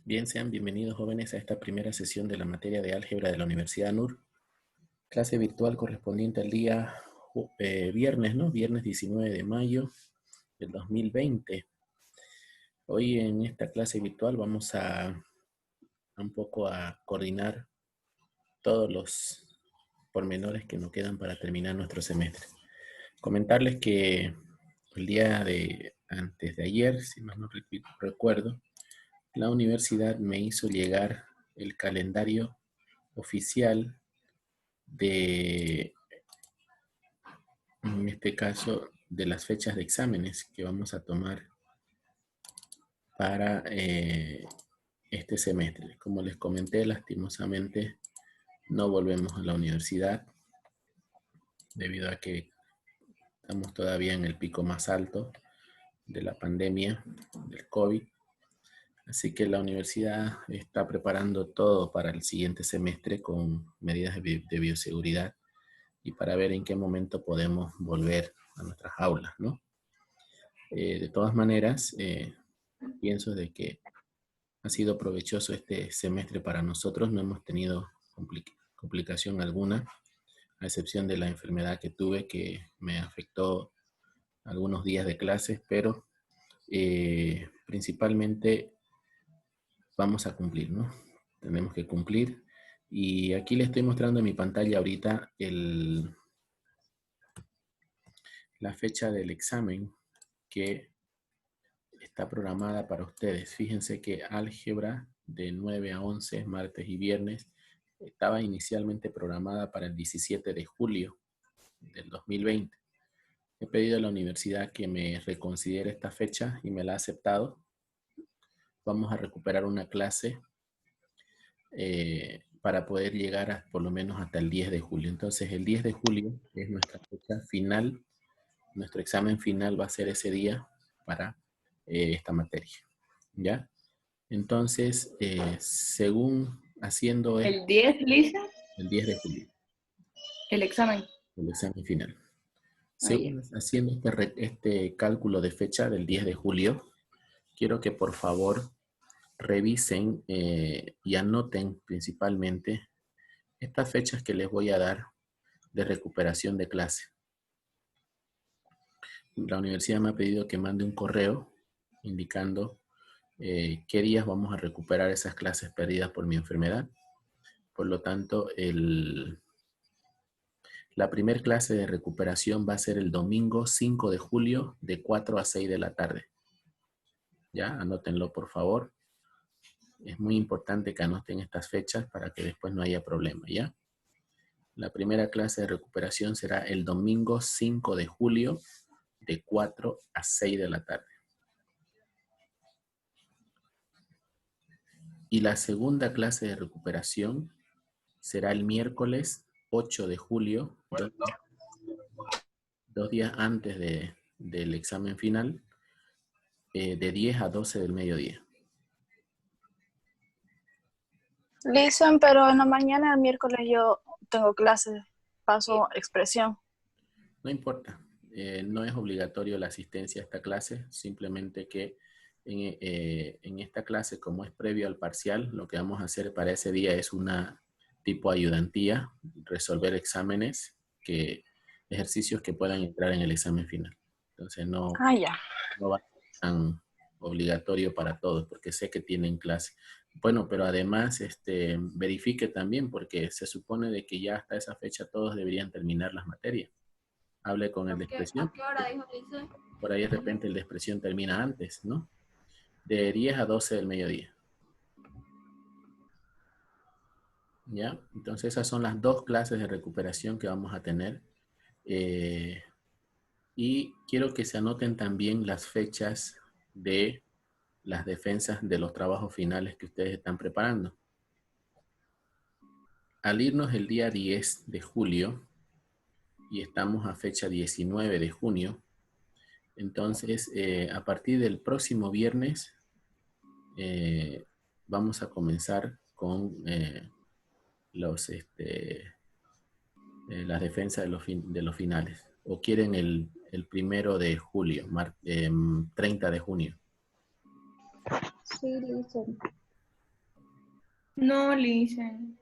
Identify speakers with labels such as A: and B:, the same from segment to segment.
A: Bien, sean bienvenidos jóvenes a esta primera sesión de la materia de álgebra de la Universidad NUR, clase virtual correspondiente al día viernes, ¿no? Viernes 19 de mayo del 2020. Hoy en esta clase virtual vamos a un poco a coordinar todos los pormenores que nos quedan para terminar nuestro semestre. Comentarles que el día de antes de ayer, si mal no recuerdo, la universidad me hizo llegar el calendario oficial de, en este caso, de las fechas de exámenes que vamos a tomar para este semestre. Como les comenté, lastimosamente no volvemos a la universidad debido a que estamos todavía en el pico más alto de la pandemia del COVID. Así que la universidad está preparando todo para el siguiente semestre con medidas de bioseguridad y para ver en qué momento podemos volver a nuestras aulas, ¿no? De todas maneras, pienso de que ha sido provechoso este semestre para nosotros. No hemos tenido complicación alguna, a excepción de la enfermedad que tuve que me afectó algunos días de clases, pero principalmente vamos a cumplir, ¿no? Tenemos que cumplir. Y aquí les estoy mostrando en mi pantalla ahorita la fecha del examen que está programada para ustedes. Fíjense que álgebra de 9 a 11, martes y viernes, estaba inicialmente programada para el 17 de julio del 2020. He pedido a la universidad que me reconsidere esta fecha y me la ha aceptado. Vamos a recuperar una clase para poder llegar por lo menos hasta el 10 de julio. Entonces el 10 de julio es nuestra fecha final. Nuestro examen final va a ser ese día para esta materia. ¿Ya? Entonces, según haciendo
B: ¿El 10, Lisa?
A: el 10 de julio,
B: El examen.
A: el examen final.
B: Ahí.
A: Según haciendo este cálculo de fecha del 10 de julio, quiero que por favor revisen y anoten principalmente estas fechas que les voy a dar de recuperación de clase. La universidad me ha pedido que mande un correo indicando qué días vamos a recuperar esas clases perdidas por mi enfermedad. Por lo tanto, la primera clase de recuperación va a ser el domingo 5 de julio de 4 a 6 de la tarde. ¿Ya? Anótenlo, por favor. Es muy importante que anoten estas fechas para que después no haya problema, ¿ya? La primera clase de recuperación será el domingo 5 de julio de 4 a 6 de la tarde. Y la segunda clase de recuperación será el miércoles 8 de julio, 2 días antes del examen final, de 10 a 12 del mediodía.
C: Listen, pero en la mañana, el miércoles, yo tengo clases, paso expresión.
A: No importa, no es obligatorio la asistencia a esta clase, simplemente que en esta clase, como es previo al parcial, lo que vamos a hacer para ese día es una tipo ayudantía, resolver exámenes, ejercicios que puedan entrar en el examen final. Entonces no va a ser tan obligatorio para todos, porque sé que tienen clase. Bueno, pero además verifique también, porque se supone de que ya hasta esa fecha todos deberían terminar las materias. Hable con el de expresión.
B: ¿A qué hora dijo Lisa?
A: Por ahí de repente el de expresión termina antes, ¿no? De 10 a 12 del mediodía. ¿Ya? Entonces esas son las dos clases de recuperación que vamos a tener. Y quiero que se anoten también las fechas de las defensas de los trabajos finales que ustedes están preparando. Al irnos el día 10 de julio, y estamos a fecha 19 de junio, entonces a partir del próximo viernes vamos a comenzar con las defensas de los finales. ¿O quieren el 1 de julio, 30 de junio?
C: Sí, listen.
B: No, Lisen.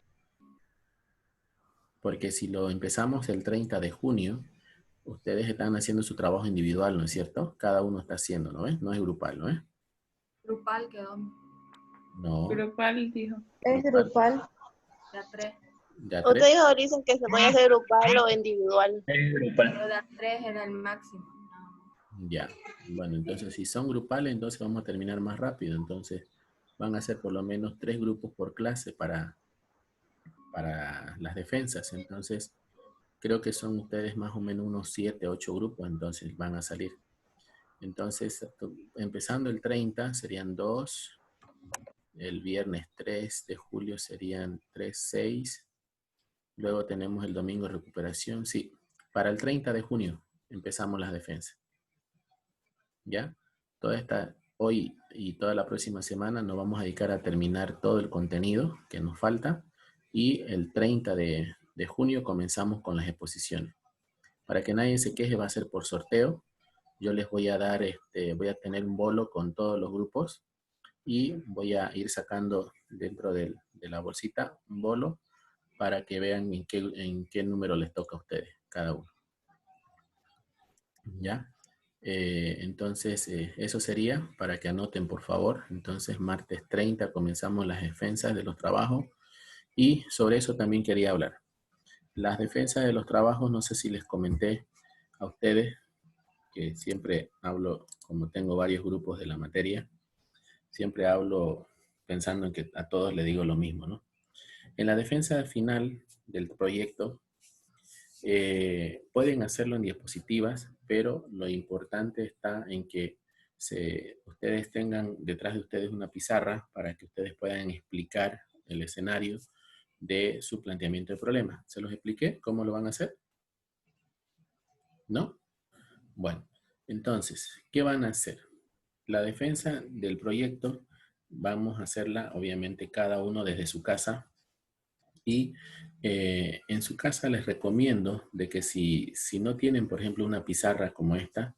A: Porque si lo empezamos el 30 de junio, ustedes están haciendo su trabajo individual, ¿no es cierto? Cada uno está haciendo, ¿no es? No es grupal, ¿no es?
B: Grupal quedó.
A: No.
B: Grupal dijo.
D: Es
A: Grupal.
D: grupal.
B: Ya 3.
A: Ya
D: Usted
A: 3.
D: dijo, dicen que se puede hacer grupal o individual.
E: Es grupal.
B: Pero de 3 era el máximo.
A: Ya. Bueno, entonces si son grupales, entonces vamos a terminar más rápido. Entonces van a ser por lo menos 3 grupos por clase para las defensas. Entonces creo que son ustedes más o menos unos 7, 8 grupos, entonces van a salir. Entonces, empezando el 30 serían 2, el viernes 3 de julio serían 3, 6, luego tenemos el domingo de recuperación, sí, para el 30 de junio empezamos las defensas. ¿Ya? Hoy y toda la próxima semana nos vamos a dedicar a terminar todo el contenido que nos falta y el 30 de junio comenzamos con las exposiciones. Para que nadie se queje, va a ser por sorteo. Yo les voy a dar, voy a tener un bolo con todos los grupos y voy a ir sacando dentro de la bolsita un bolo para que vean en qué número les toca a ustedes, cada uno. ¿Ya? Entonces, eso sería para que anoten, por favor. Entonces, martes 30 comenzamos las defensas de los trabajos y sobre eso también quería hablar. Las defensas de los trabajos, no sé si les comenté a ustedes, que siempre hablo, como tengo varios grupos de la materia, siempre hablo pensando en que a todos les digo lo mismo, ¿no? En la defensa final del proyecto, pueden hacerlo en diapositivas, pero lo importante está en que ustedes tengan detrás de ustedes una pizarra para que ustedes puedan explicar el escenario de su planteamiento de problema. ¿Se los expliqué cómo lo van a hacer? ¿No? Bueno, entonces, ¿qué van a hacer? La defensa del proyecto vamos a hacerla, obviamente, cada uno desde su casa. Y en su casa les recomiendo de que si no tienen, por ejemplo, una pizarra como esta,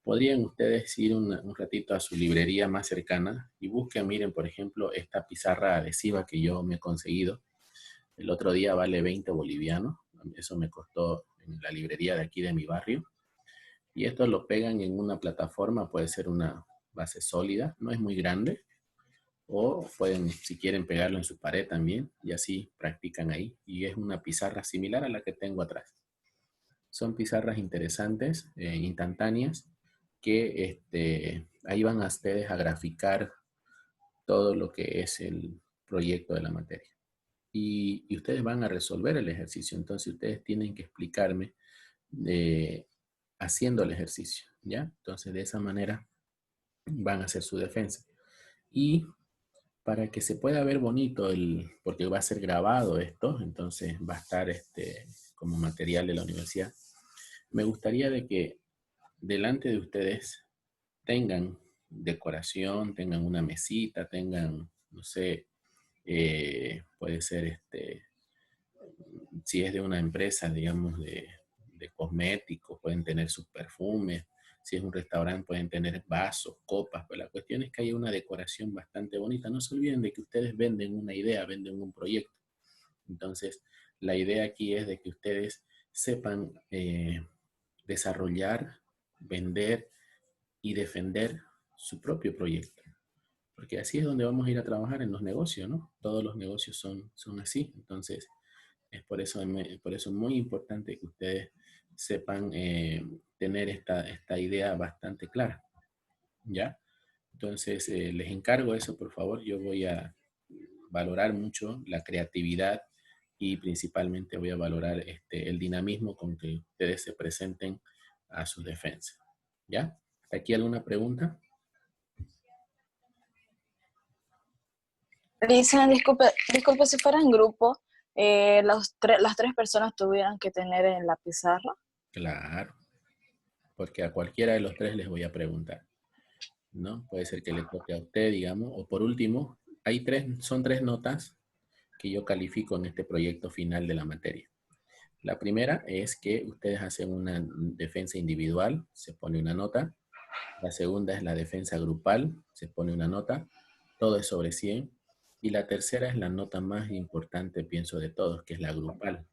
A: podrían ustedes ir un ratito a su librería más cercana y busquen, miren, por ejemplo, esta pizarra adhesiva que yo me he conseguido. El otro día vale 20 bolivianos. Eso me costó en la librería de aquí de mi barrio. Y esto lo pegan en una plataforma, puede ser una base sólida, no es muy grande. O pueden, si quieren, pegarlo en su pared también y así practican ahí. Y es una pizarra similar a la que tengo atrás. Son pizarras interesantes, instantáneas, que ahí van a ustedes a graficar todo lo que es el proyecto de la materia. Y ustedes van a resolver el ejercicio. Entonces ustedes tienen que explicarme haciendo el ejercicio, ¿ya? Entonces de esa manera van a hacer su defensa. Y para que se pueda ver bonito, porque va a ser grabado esto, entonces va a estar como material de la universidad, me gustaría de que delante de ustedes tengan decoración, tengan una mesita, tengan, no sé, puede ser si es de una empresa, digamos, de cosméticos, pueden tener sus perfumes. Si es un restaurante, pueden tener vasos, copas. Pero la cuestión es que haya una decoración bastante bonita. No se olviden de que ustedes venden una idea, venden un proyecto. Entonces, la idea aquí es de que ustedes sepan desarrollar, vender y defender su propio proyecto. Porque así es donde vamos a ir a trabajar en los negocios, ¿no? Todos los negocios son así. Entonces, es por eso muy importante que ustedes sepan tener esta idea bastante clara, ¿ya? Entonces, les encargo eso, por favor. Yo voy a valorar mucho la creatividad y principalmente voy a valorar el dinamismo con que ustedes se presenten a sus defensas, ¿ya? ¿Hasta aquí alguna pregunta?
C: Dicen, disculpe si fuera en grupo, las 3 personas tuvieran que tener en la pizarra.
A: Claro, porque a cualquiera de los 3 les voy a preguntar, ¿no? Puede ser que le toque a usted, digamos, o por último, son 3 notas que yo califico en este proyecto final de la materia. La primera es que ustedes hacen una defensa individual, se pone una nota. La segunda es la defensa grupal, se pone una nota. Todo es sobre 100. Y la tercera es la nota más importante, pienso, de todos, que es la grupal.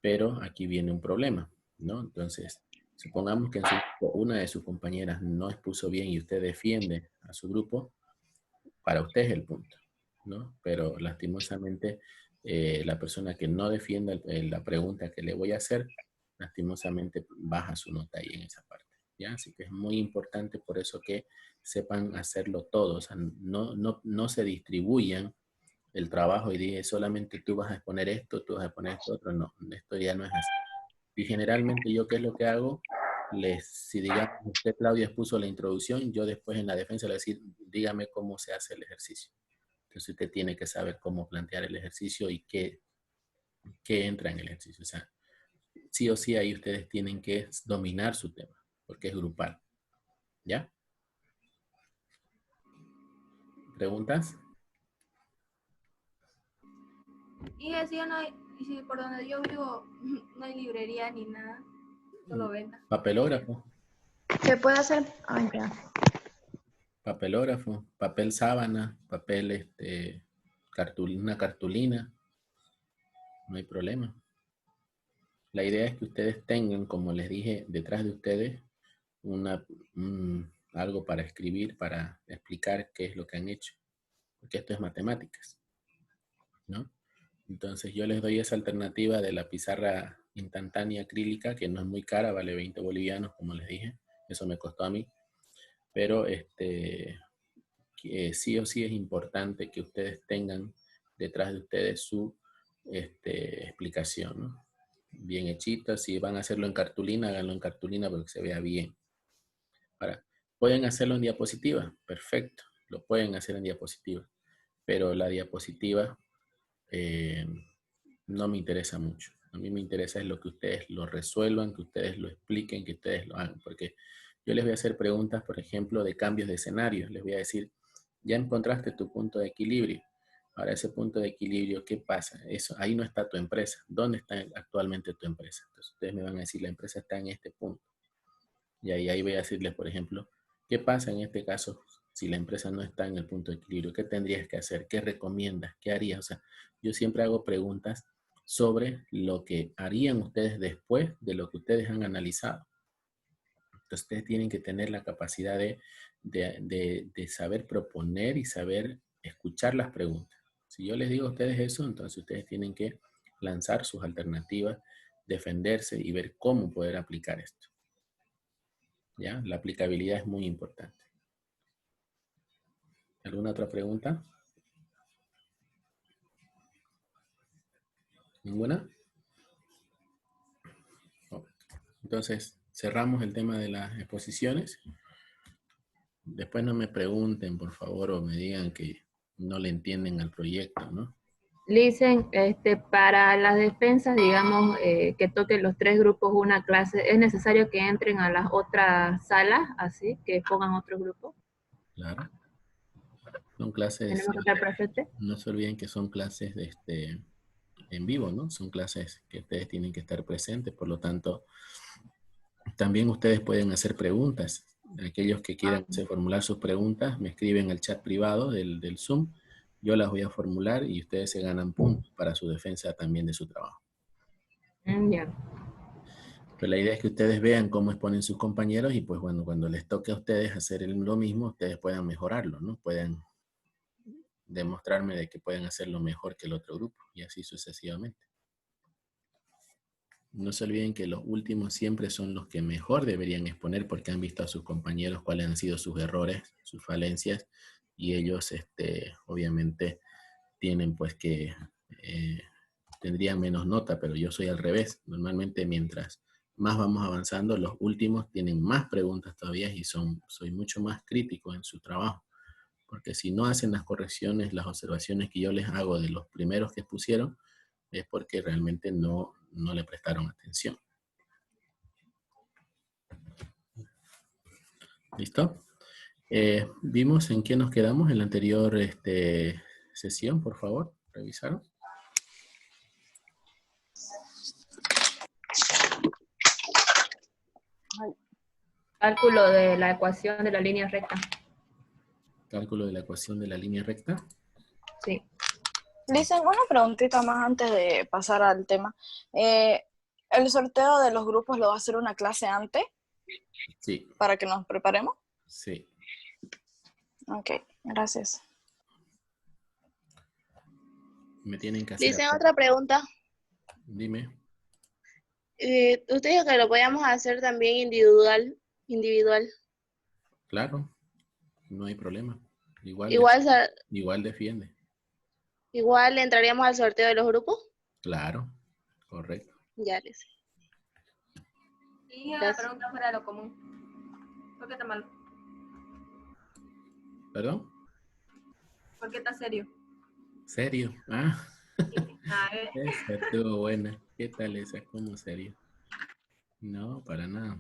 A: Pero aquí viene un problema, ¿no? Entonces, supongamos que en su grupo una de sus compañeras no expuso bien y usted defiende a su grupo, para usted es el punto, ¿no? Pero lastimosamente, la persona que no defienda la pregunta que le voy a hacer, lastimosamente baja su nota ahí en esa parte, ¿ya? Así que es muy importante por eso que sepan hacerlo todos, o sea, no se distribuyan el trabajo y dije solamente tú vas a exponer esto, tú vas a exponer esto otro, no, esto ya no es así. Y generalmente yo, ¿qué es lo que hago? Si digamos usted, Claudia, expuso la introducción, yo después en la defensa le voy a decir, dígame cómo se hace el ejercicio. Entonces usted tiene que saber cómo plantear el ejercicio y qué entra en el ejercicio. O sea, sí o sí ahí ustedes tienen que dominar su tema, porque es grupal. ¿Ya? ¿Preguntas?
B: Y así no hay, y si por donde yo vivo no hay librería ni nada, solo venta.
A: Papelógrafo.
E: ¿Se puede hacer? Ay, ya.
A: Papelógrafo, papel sábana, papel, una cartulina, no hay problema. La idea es que ustedes tengan, como les dije, detrás de ustedes algo para escribir, para explicar qué es lo que han hecho, porque esto es matemáticas, ¿no? Entonces yo les doy esa alternativa de la pizarra instantánea acrílica, que no es muy cara, vale 20 bolivianos, como les dije, eso me costó a mí, pero sí o sí es importante que ustedes tengan detrás de ustedes su explicación, ¿no? Bien hechita. Si van a hacerlo en cartulina, háganlo en cartulina para que se vea bien. Ahora, ¿pueden hacerlo en diapositiva? Perfecto, lo pueden hacer en diapositiva, pero la diapositiva no me interesa mucho. A mí me interesa es lo que ustedes lo resuelvan, que ustedes lo expliquen, que ustedes lo hagan, porque yo les voy a hacer preguntas, por ejemplo, de cambios de escenarios. Les voy a decir, ya encontraste tu punto de equilibrio. Ahora, ese punto de equilibrio, ¿qué pasa? Eso, ahí no está tu empresa. ¿Dónde está actualmente tu empresa? Entonces, ustedes me van a decir, la empresa está en este punto. Y ahí voy a decirles, por ejemplo, ¿qué pasa en este caso si la empresa no está en el punto de equilibrio? ¿Qué tendrías que hacer? ¿Qué recomiendas? ¿Qué harías? O sea, yo siempre hago preguntas sobre lo que harían ustedes después de lo que ustedes han analizado. Entonces, ustedes tienen que tener la capacidad de saber proponer y saber escuchar las preguntas. Si yo les digo a ustedes eso, entonces ustedes tienen que lanzar sus alternativas, defenderse y ver cómo poder aplicar esto. ¿Ya? La aplicabilidad es muy importante. ¿Alguna otra pregunta? ¿Ninguna? Oh. Entonces, cerramos el tema de las exposiciones. Después no me pregunten, por favor, o me digan que no le entienden al proyecto, ¿no?
F: Listen, para las defensas, digamos, que toquen los 3 grupos una clase, ¿es necesario que entren a las otras salas, así, que pongan otro grupo?
A: Claro. Son clases,
F: ¿Tenemos que estar presentes?
A: no se olviden que son clases en vivo, ¿no? Son clases que ustedes tienen que estar presentes, por lo tanto, también ustedes pueden hacer preguntas. Aquellos que quieran formular sus preguntas, me escriben al chat privado del Zoom, yo las voy a formular y ustedes se ganan puntos para su defensa también de su trabajo.
F: Ya.
A: Pero la idea es que ustedes vean cómo exponen sus compañeros y pues bueno, cuando les toque a ustedes hacer lo mismo, ustedes puedan mejorarlo, ¿no? Puedan demostrarme de que pueden hacerlo mejor que el otro grupo y así sucesivamente. No se olviden que los últimos siempre son los que mejor deberían exponer porque han visto a sus compañeros cuáles han sido sus errores, sus falencias y ellos obviamente tienen pues que tendrían menos nota, pero yo soy al revés. Normalmente mientras más vamos avanzando, los últimos tienen más preguntas todavía y soy mucho más crítico en su trabajo. Porque si no hacen las correcciones, las observaciones que yo les hago de los primeros que expusieron, es porque realmente no le prestaron atención. ¿Listo? Vimos en qué nos quedamos en la anterior sesión, por favor, revisaron.
F: Cálculo de la ecuación de la línea recta.
A: Cálculo de la ecuación de la línea recta.
F: Sí.
C: Dicen una preguntita más antes de pasar al tema. ¿El sorteo de los grupos lo va a hacer una clase antes
A: Sí,
C: para que nos preparemos?
A: sí.
C: Ok, gracias.
A: Me tienen que hacer...
D: Dicen otra pregunta.
A: Dime.
D: Usted dijo que lo podíamos hacer también individual.
A: Claro, no hay problema. Igual defiende.
D: Igual entraríamos al sorteo de los grupos.
A: Claro, correcto.
D: Ya les.
B: Y una
D: Gracias.
B: pregunta fuera de lo común. ¿Por qué está malo?
A: ¿Perdón?
B: ¿Por qué está serio?
A: ¿Serio? Ah,
B: A ver.
A: esa estuvo buena. ¿Qué tal esa? ¿Cómo serio? No, para nada.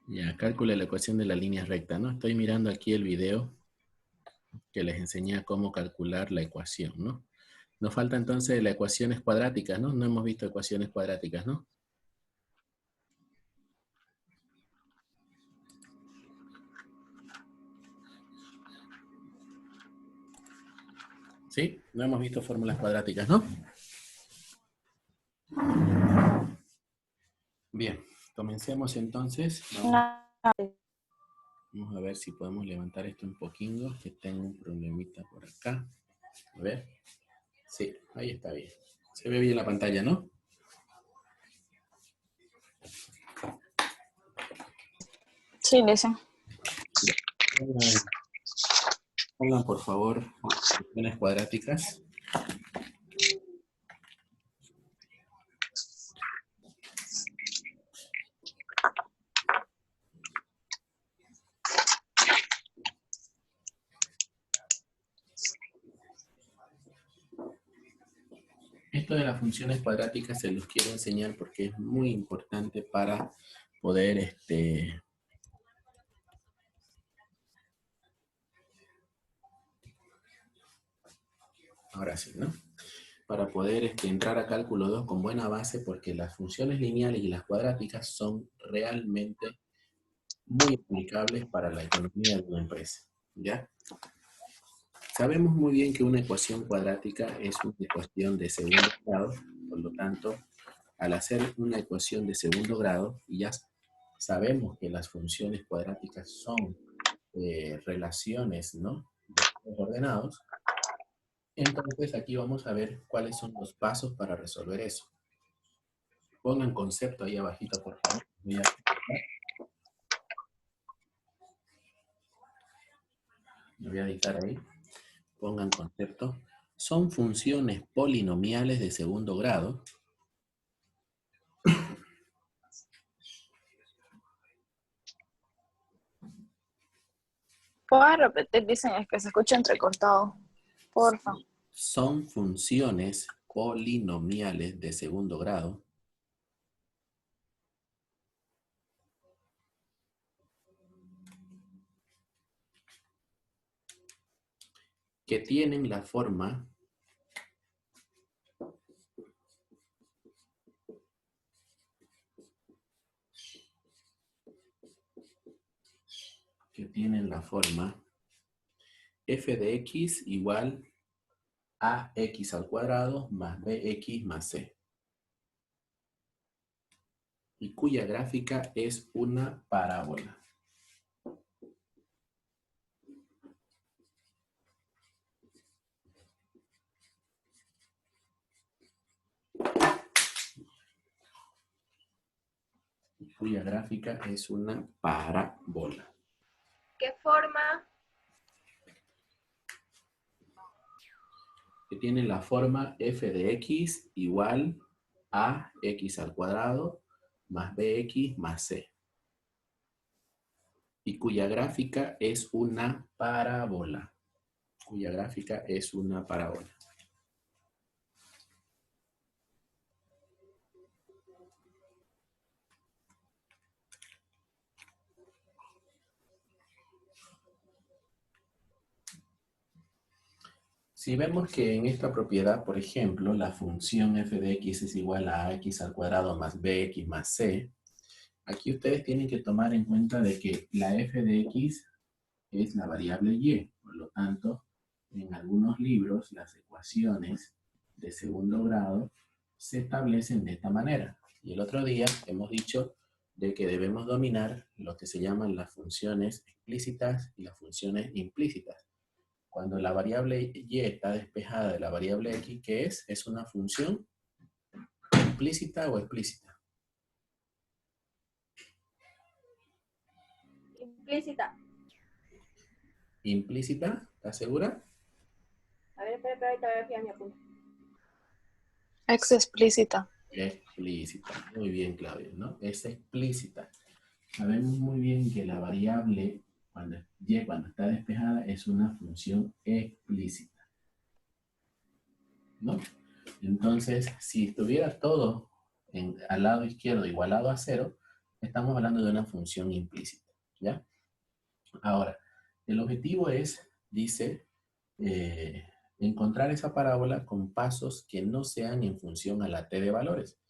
A: Ya, calcule la ecuación de la línea recta, ¿no? Estoy mirando aquí el video que les enseña cómo calcular la ecuación, ¿no? Nos falta entonces las ecuaciones cuadráticas, ¿no? No hemos visto ecuaciones cuadráticas, ¿no? ¿Sí? No hemos visto fórmulas cuadráticas, ¿no? Bien, comencemos entonces. Vamos a ver si podemos levantar esto un poquito, que tengo un problemita por acá. A ver. Sí, ahí está bien. Se ve bien la pantalla, ¿no?
C: Sí, dicen.
A: Pongan por favor ecuaciones cuadráticas. Esto de las funciones cuadráticas se los quiero enseñar porque es muy importante para poder ahora sí, ¿no? Para poder entrar a cálculo 2 con buena base, porque las funciones lineales y las cuadráticas son realmente muy aplicables para la economía de una empresa, ¿ya? Sabemos muy bien que una ecuación cuadrática es una ecuación de segundo grado, por lo tanto, al hacer una ecuación de segundo grado, ya sabemos que las funciones cuadráticas son relaciones, ¿no?, de grupos ordenados. Entonces aquí vamos a ver cuáles son los pasos para resolver eso. Pongan concepto ahí abajito, por favor. Lo voy a dictar ahí. Pongan concepto. Son funciones polinomiales de segundo grado.
C: ¿Puedes repetir? Dicen, es que se escucha entrecortado. Porfa.
A: Son funciones polinomiales de segundo grado que tienen la forma f de x igual a x al cuadrado más bx más c, y cuya gráfica es una parábola. Cuya gráfica es una parábola.
B: ¿Qué forma?
A: Que tiene la forma f de x igual a x al cuadrado más bx más c, y cuya gráfica es una parábola. Cuya gráfica es una parábola. Si vemos que en esta propiedad, por ejemplo, la función f de x es igual a x al cuadrado más bx más c, aquí ustedes tienen que tomar en cuenta de que la f de x es la variable y, por lo tanto, en algunos libros las ecuaciones de segundo grado se establecen de esta manera. Y el otro día hemos dicho de que debemos dominar lo que se llaman las funciones explícitas y las funciones implícitas. Cuando la variable y está despejada de la variable x, ¿qué es? ¿Es una función implícita o explícita?
B: Implícita.
A: ¿Implícita? ¿Estás segura?
B: A ver, espera, ahorita voy a fijar mi apunte.
C: Ex explícita.
A: Explícita. Muy bien, Claudia, ¿no? Es explícita. Sabemos muy bien que la variable cuando está despejada es una función explícita, ¿no? Entonces, si estuviera todo al lado izquierdo igualado a 0, estamos hablando de una función implícita, ¿ya? Ahora, el objetivo es, dice, encontrar esa parábola con pasos que no sean en función a la t de valores.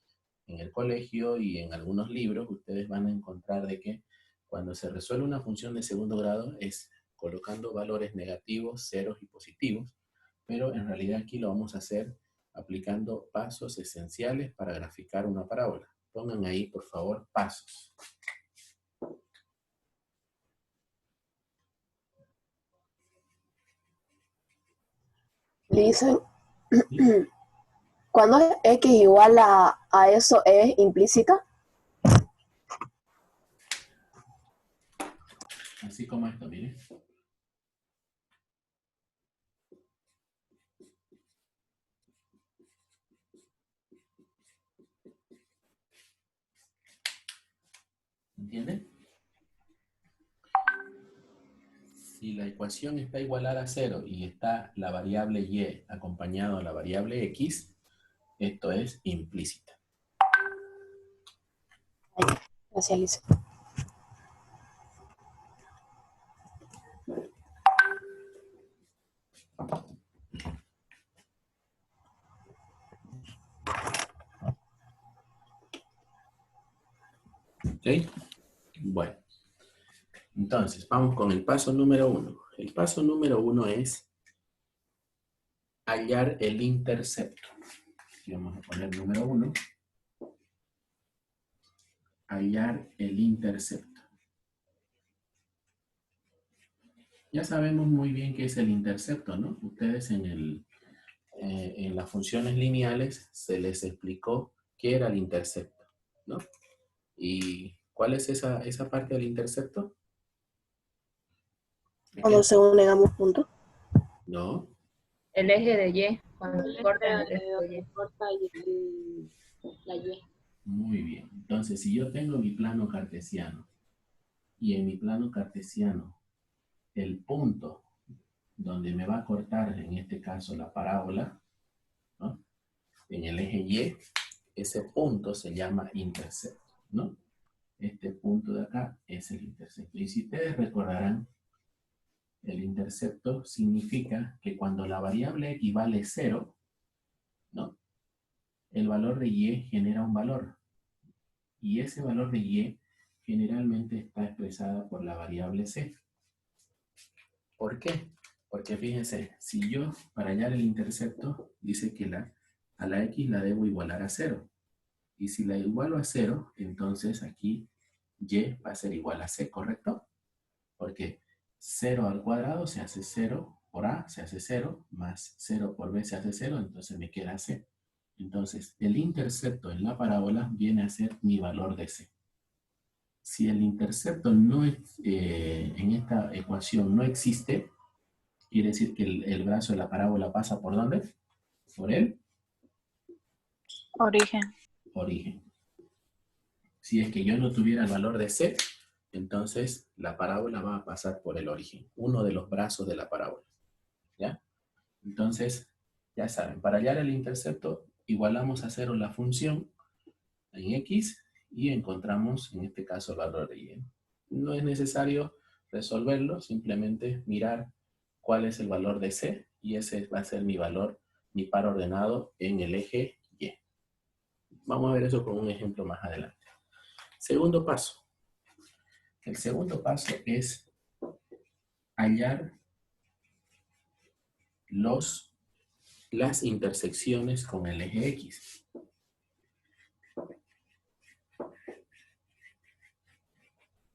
A: En el colegio y en algunos libros ustedes van a encontrar de que cuando se resuelve una función de segundo grado es colocando valores negativos, ceros y positivos, pero en realidad aquí lo vamos a hacer aplicando pasos esenciales para graficar una parábola. Pongan ahí, por favor, pasos.
G: Dicen, cuando es x igual a eso, ¿es implícita?
A: Así como esto, miren. ¿Entienden? Si la ecuación está igualada a 0 y está la variable y acompañado a la variable x, esto es implícita.
G: Gracias, Lisa.
A: ¿Ok? Bueno. Entonces, vamos con el paso número 1. El paso número 1 es hallar el intercepto. Aquí vamos a poner número 1. Hallar el intercepto. Ya sabemos muy bien qué es el intercepto, ¿no? Ustedes en las funciones lineales se les explicó qué era el intercepto, ¿no? ¿Y cuál es esa parte del intercepto?
G: Cuando se unen ambos puntos.
A: No.
F: El eje de Y, cuando cortan el eje de Y.
D: La Y.
A: Muy bien. Entonces, si yo tengo mi plano cartesiano y en mi plano cartesiano el punto donde me va a cortar, en este caso, la parábola, ¿no? En el eje Y, ese punto se llama intercepto, ¿no? Este punto de acá es el intercepto. Y si ustedes recordarán, el intercepto significa que cuando la variable x vale 0, ¿no? El valor de y genera un valor. Y ese valor de y generalmente está expresada por la variable c. ¿Por qué? Porque fíjense, si yo, para hallar el intercepto, dice que a la x la debo igualar a 0. Y si la igualo a 0, entonces aquí y va a ser igual a c, ¿correcto? Porque 0 al cuadrado se hace 0 por a, se hace 0, más 0 por b se hace 0, entonces me queda c. Entonces, el intercepto en la parábola viene a ser mi valor de c. Si el intercepto no en esta ecuación no existe, quiere decir que el brazo de la parábola pasa ¿por dónde? Por el
C: Origen.
A: origen. Si es que yo no tuviera el valor de c, entonces la parábola va a pasar por el origen, uno de los brazos de la parábola. ¿Ya? Entonces, ya saben, para hallar el intercepto, igualamos a 0 la función en x y encontramos, en este caso, el valor de y. No es necesario resolverlo, simplemente mirar cuál es el valor de c y ese va a ser mi valor, mi par ordenado en el eje y. Vamos a ver eso con un ejemplo más adelante. Segundo paso. El segundo paso es hallar las intersecciones con el eje X.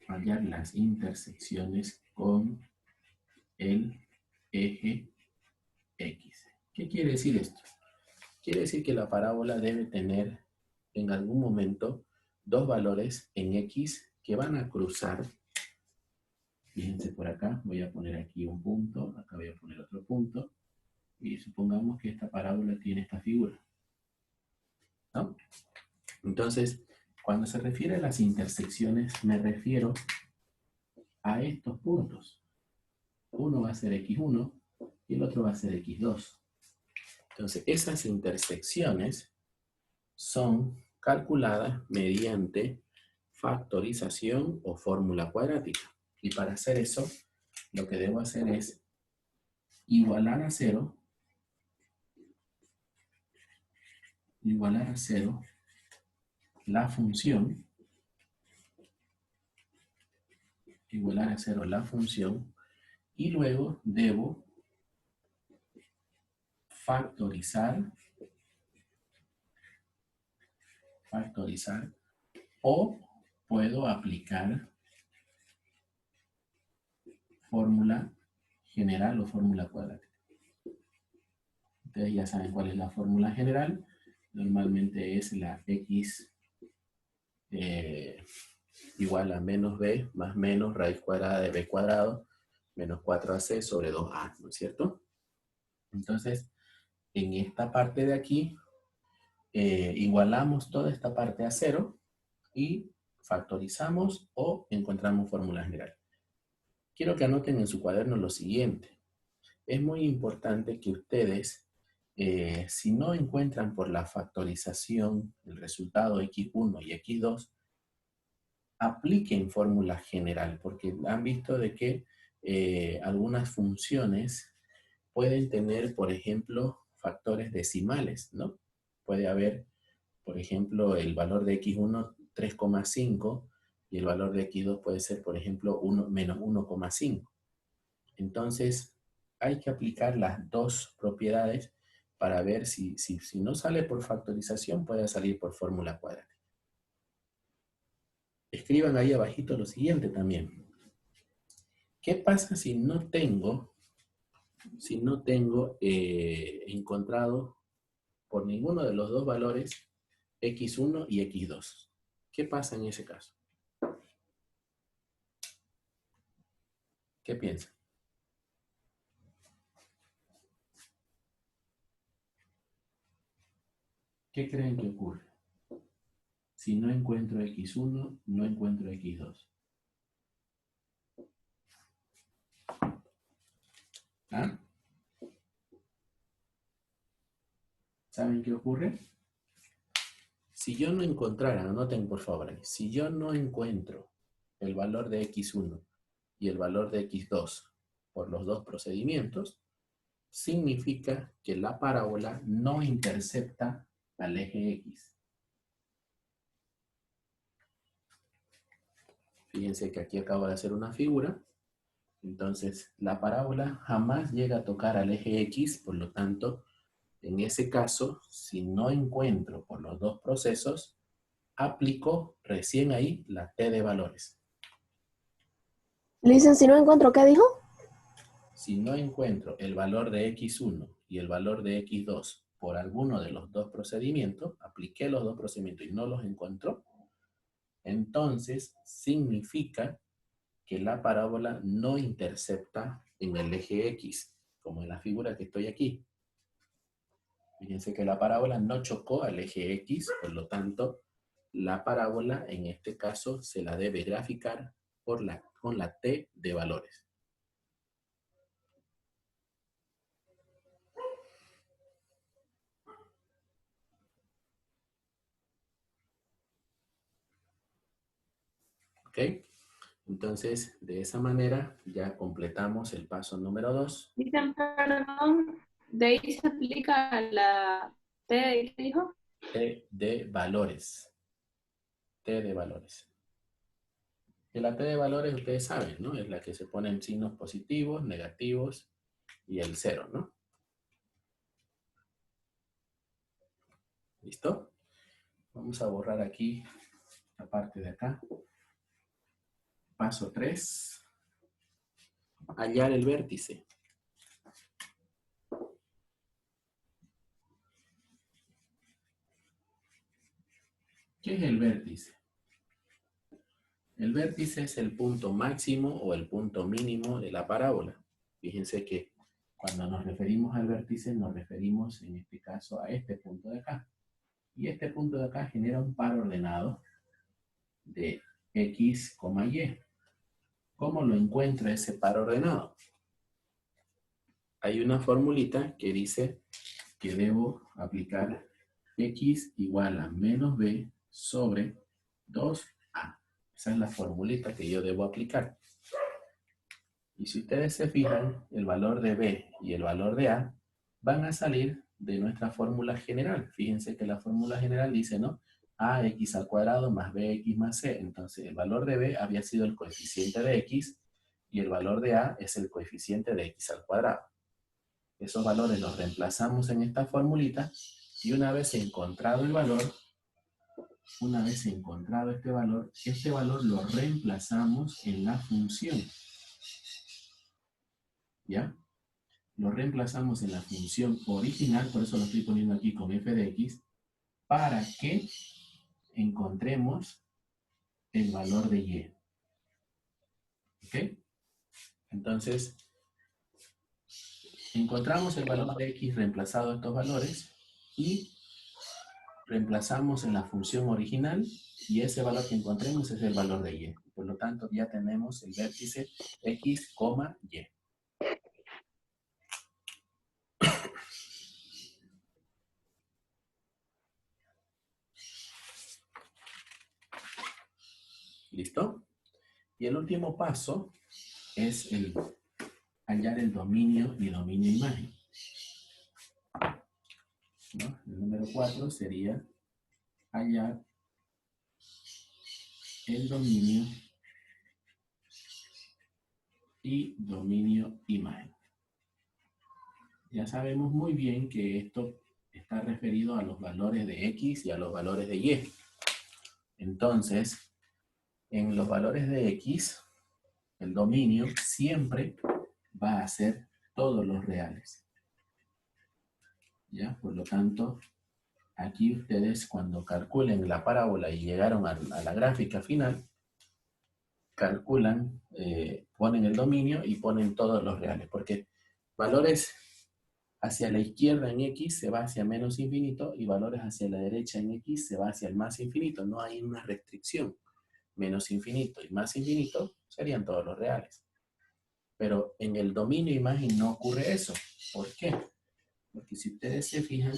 A: Hallar las intersecciones con el eje X. ¿Qué quiere decir esto? Quiere decir que la parábola debe tener en algún momento dos valores en X que van a cruzar. Fíjense por acá, voy a poner aquí un punto, acá voy a poner otro punto, y supongamos que esta parábola tiene esta figura, ¿no? Entonces, cuando se refiere a las intersecciones, me refiero a estos puntos. Uno va a ser X1 y el otro va a ser X2. Entonces, esas intersecciones son calculadas mediante factorización o fórmula cuadrática. Y para hacer eso, lo que debo hacer es igualar a cero la función, y luego debo factorizar o puedo aplicar fórmula general o fórmula cuadrática. Ustedes ya saben cuál es la fórmula general. Normalmente es la X igual a menos B más menos raíz cuadrada de B cuadrado menos 4AC sobre 2A, ¿no es cierto? Entonces, en esta parte de aquí, igualamos toda esta parte a cero y factorizamos o encontramos fórmula general. Quiero que anoten en su cuaderno lo siguiente. Es muy importante que ustedes, si no encuentran por la factorización el resultado X1 y X2, apliquen fórmula general, porque han visto de que algunas funciones pueden tener, por ejemplo, factores decimales, ¿no? Puede haber, por ejemplo, el valor de X1 3,5 y el valor de X2 puede ser, por ejemplo, menos 1,5. Entonces, hay que aplicar las dos propiedades para ver si no sale por factorización, puede salir por fórmula cuadrática. Escriban ahí abajito lo siguiente también. ¿Qué pasa si no tengo encontrado por ninguno de los dos valores X1 y X2? ¿Qué pasa en ese caso? ¿Qué piensan? ¿Qué creen que ocurre? Si no encuentro X1, no encuentro X2. ¿Ah? ¿Saben qué ocurre? Si yo no encontrara, anoten por favor ahí, si yo no encuentro el valor de X1 y el valor de X2 por los dos procedimientos, significa que la parábola no intercepta al eje X. Fíjense que aquí acabo de hacer una figura. Entonces, la parábola jamás llega a tocar al eje X, por lo tanto, en ese caso, si no encuentro por los dos procesos, aplico recién ahí la T de valores.
G: Listen, si no encuentro, ¿qué dijo?
A: Si no encuentro el valor de X1 y el valor de X2 por alguno de los dos procedimientos, apliqué los dos procedimientos y no los encuentro, entonces significa que la parábola no intercepta en el eje X, como en la figura que estoy aquí. Fíjense que la parábola no chocó al eje X, por lo tanto, la parábola en este caso se la debe graficar con la T de valores. ¿Ok? Entonces, de esa manera ya completamos el paso número 2.
F: Dicen, perdón, ¿de ahí se aplica la T, ¿qué dijo?
A: T de valores. T de valores. Y la T de valores ustedes saben, ¿no? Es la que se ponen signos positivos, negativos y el 0, ¿no? ¿Listo? Vamos a borrar aquí la parte de acá. Paso 3. Hallar el vértice. ¿Qué es el vértice? El vértice es el punto máximo o el punto mínimo de la parábola. Fíjense que cuando nos referimos al vértice, nos referimos en este caso a este punto de acá. Y este punto de acá genera un par ordenado de X, Y. ¿Cómo lo encuentra ese par ordenado? Hay una formulita que dice que debo aplicar X igual a menos B sobre 2A. Esa es la formulita que yo debo aplicar. Y si ustedes se fijan, el valor de B y el valor de A van a salir de nuestra fórmula general. Fíjense que la fórmula general dice, ¿no? AX al cuadrado más BX más C. Entonces, el valor de B había sido el coeficiente de X y el valor de A es el coeficiente de X al cuadrado. Esos valores los reemplazamos en esta formulita y una vez encontrado el valor, una vez encontrado este valor lo reemplazamos en la función. ¿Ya? Lo reemplazamos en la función original, por eso lo estoy poniendo aquí con f de x, para que encontremos el valor de y. ¿Ok? Entonces, encontramos el valor de x reemplazado estos valores y reemplazamos en la función original y ese valor que encontremos es el valor de y. Por lo tanto, ya tenemos el vértice x, y. ¿Listo? Y el último paso es el hallar el dominio y dominio imagen. ¿No? El número 4 sería hallar el dominio y dominio imagen. Ya sabemos muy bien que esto está referido a los valores de X y a los valores de Y. Entonces, en los valores de X, el dominio siempre va a ser todos los reales. ¿Ya? Por lo tanto, aquí ustedes cuando calculen la parábola y llegaron a la gráfica final, calculan, ponen el dominio y ponen todos los reales, porque valores hacia la izquierda en X se va hacia menos infinito y valores hacia la derecha en X se va hacia el más infinito. No hay una restricción. Menos infinito y más infinito serían todos los reales. Pero en el dominio imagen no ocurre eso. ¿Por qué? Porque si ustedes se fijan,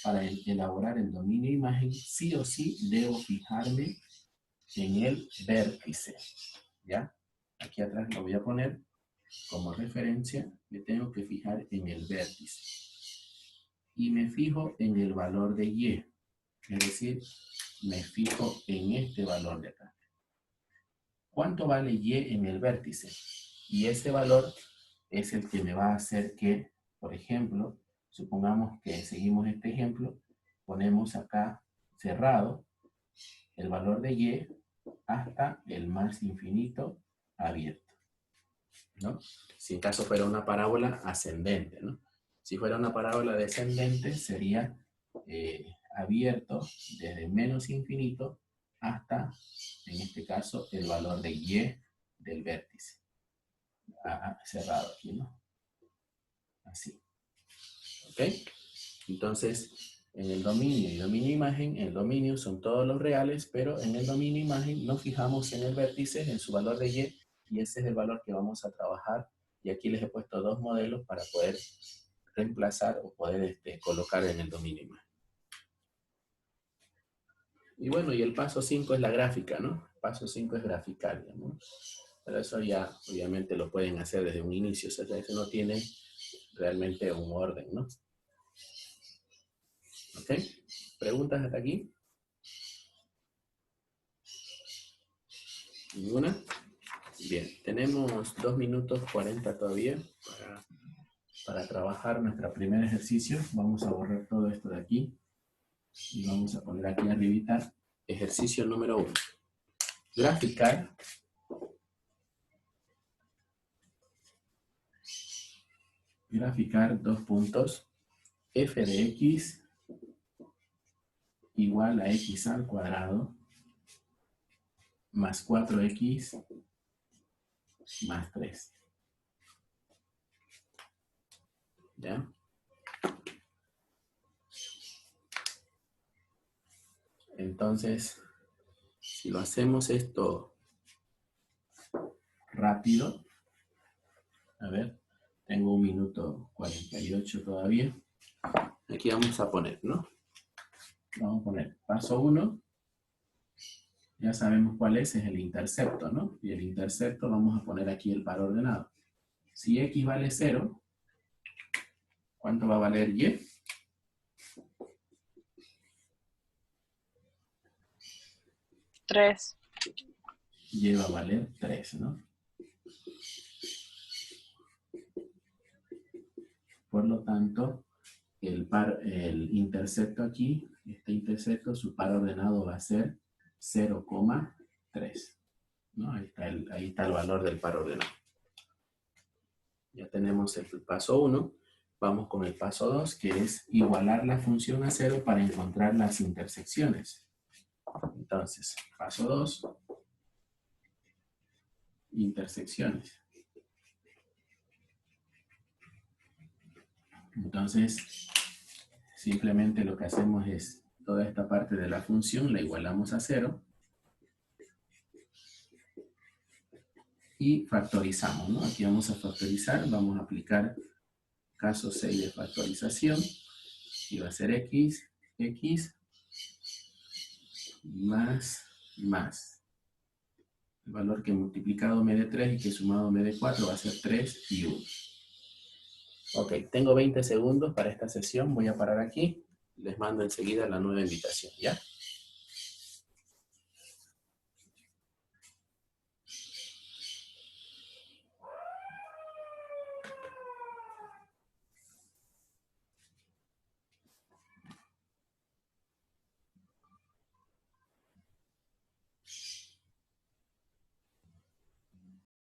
A: para elaborar el dominio imagen, sí o sí debo fijarme en el vértice. ¿Ya? Aquí atrás lo voy a poner como referencia. Me tengo que fijar en el vértice. Y me fijo en el valor de y. Es decir, me fijo en este valor de acá. ¿Cuánto vale y en el vértice? Y ese valor es el que me va a hacer que, por ejemplo, supongamos que seguimos este ejemplo, ponemos acá cerrado el valor de y hasta el más infinito abierto, ¿no? Si en caso fuera una parábola ascendente, ¿no? Si fuera una parábola descendente sería abierto desde menos infinito hasta, en este caso, el valor de y del vértice. Cerrado aquí, ¿no? Así. ¿Ok? Entonces, en el dominio y dominio imagen, el dominio son todos los reales, pero en el dominio imagen nos fijamos en el vértice, en su valor de y ese es el valor que vamos a trabajar. Y aquí les he puesto dos modelos para poder reemplazar o poder colocar en el dominio imagen. Y bueno, y el paso 5 es la gráfica, ¿no? El paso 5 es graficar, ¿no? Pero eso ya obviamente lo pueden hacer desde un inicio, o sea, eso no tiene realmente un orden, ¿no? ¿Ok? ¿Preguntas hasta aquí? ¿Ninguna? Bien, tenemos 2 minutos 40 todavía para trabajar nuestro primer ejercicio. Vamos a borrar todo esto de aquí. Y vamos a poner aquí arribita ejercicio número 1. Graficar 2 puntos. F de X igual a X al cuadrado más 4X más 3. ¿Ya? Entonces, si lo hacemos esto rápido, a ver, tengo 1 minuto 48 todavía. Aquí vamos a poner, ¿no? Vamos a poner paso 1. Ya sabemos cuál es el intercepto, ¿no? Y el intercepto vamos a poner aquí el par ordenado. Si X vale 0, ¿cuánto va a valer Y?
C: Tres.
A: Y va a valer 3, ¿no? Por lo tanto, el intercepto aquí, este intercepto, su par ordenado va a ser 0,3. ¿No? Ahí está el valor del par ordenado. Ya tenemos el paso 1. Vamos con el paso 2, que es igualar la función a 0 para encontrar las intersecciones. Entonces, paso 2, intersecciones. Entonces, simplemente lo que hacemos es, toda esta parte de la función la igualamos a 0. Y factorizamos, ¿no? Aquí vamos a factorizar, vamos a aplicar caso 6 de factorización. Y va a ser X más. El valor que multiplicado me dé 3 y que sumado me dé 4 va a ser 3 y 1. Ok, tengo 20 segundos para esta sesión. Voy a parar aquí. Les mando enseguida la nueva invitación, ¿ya?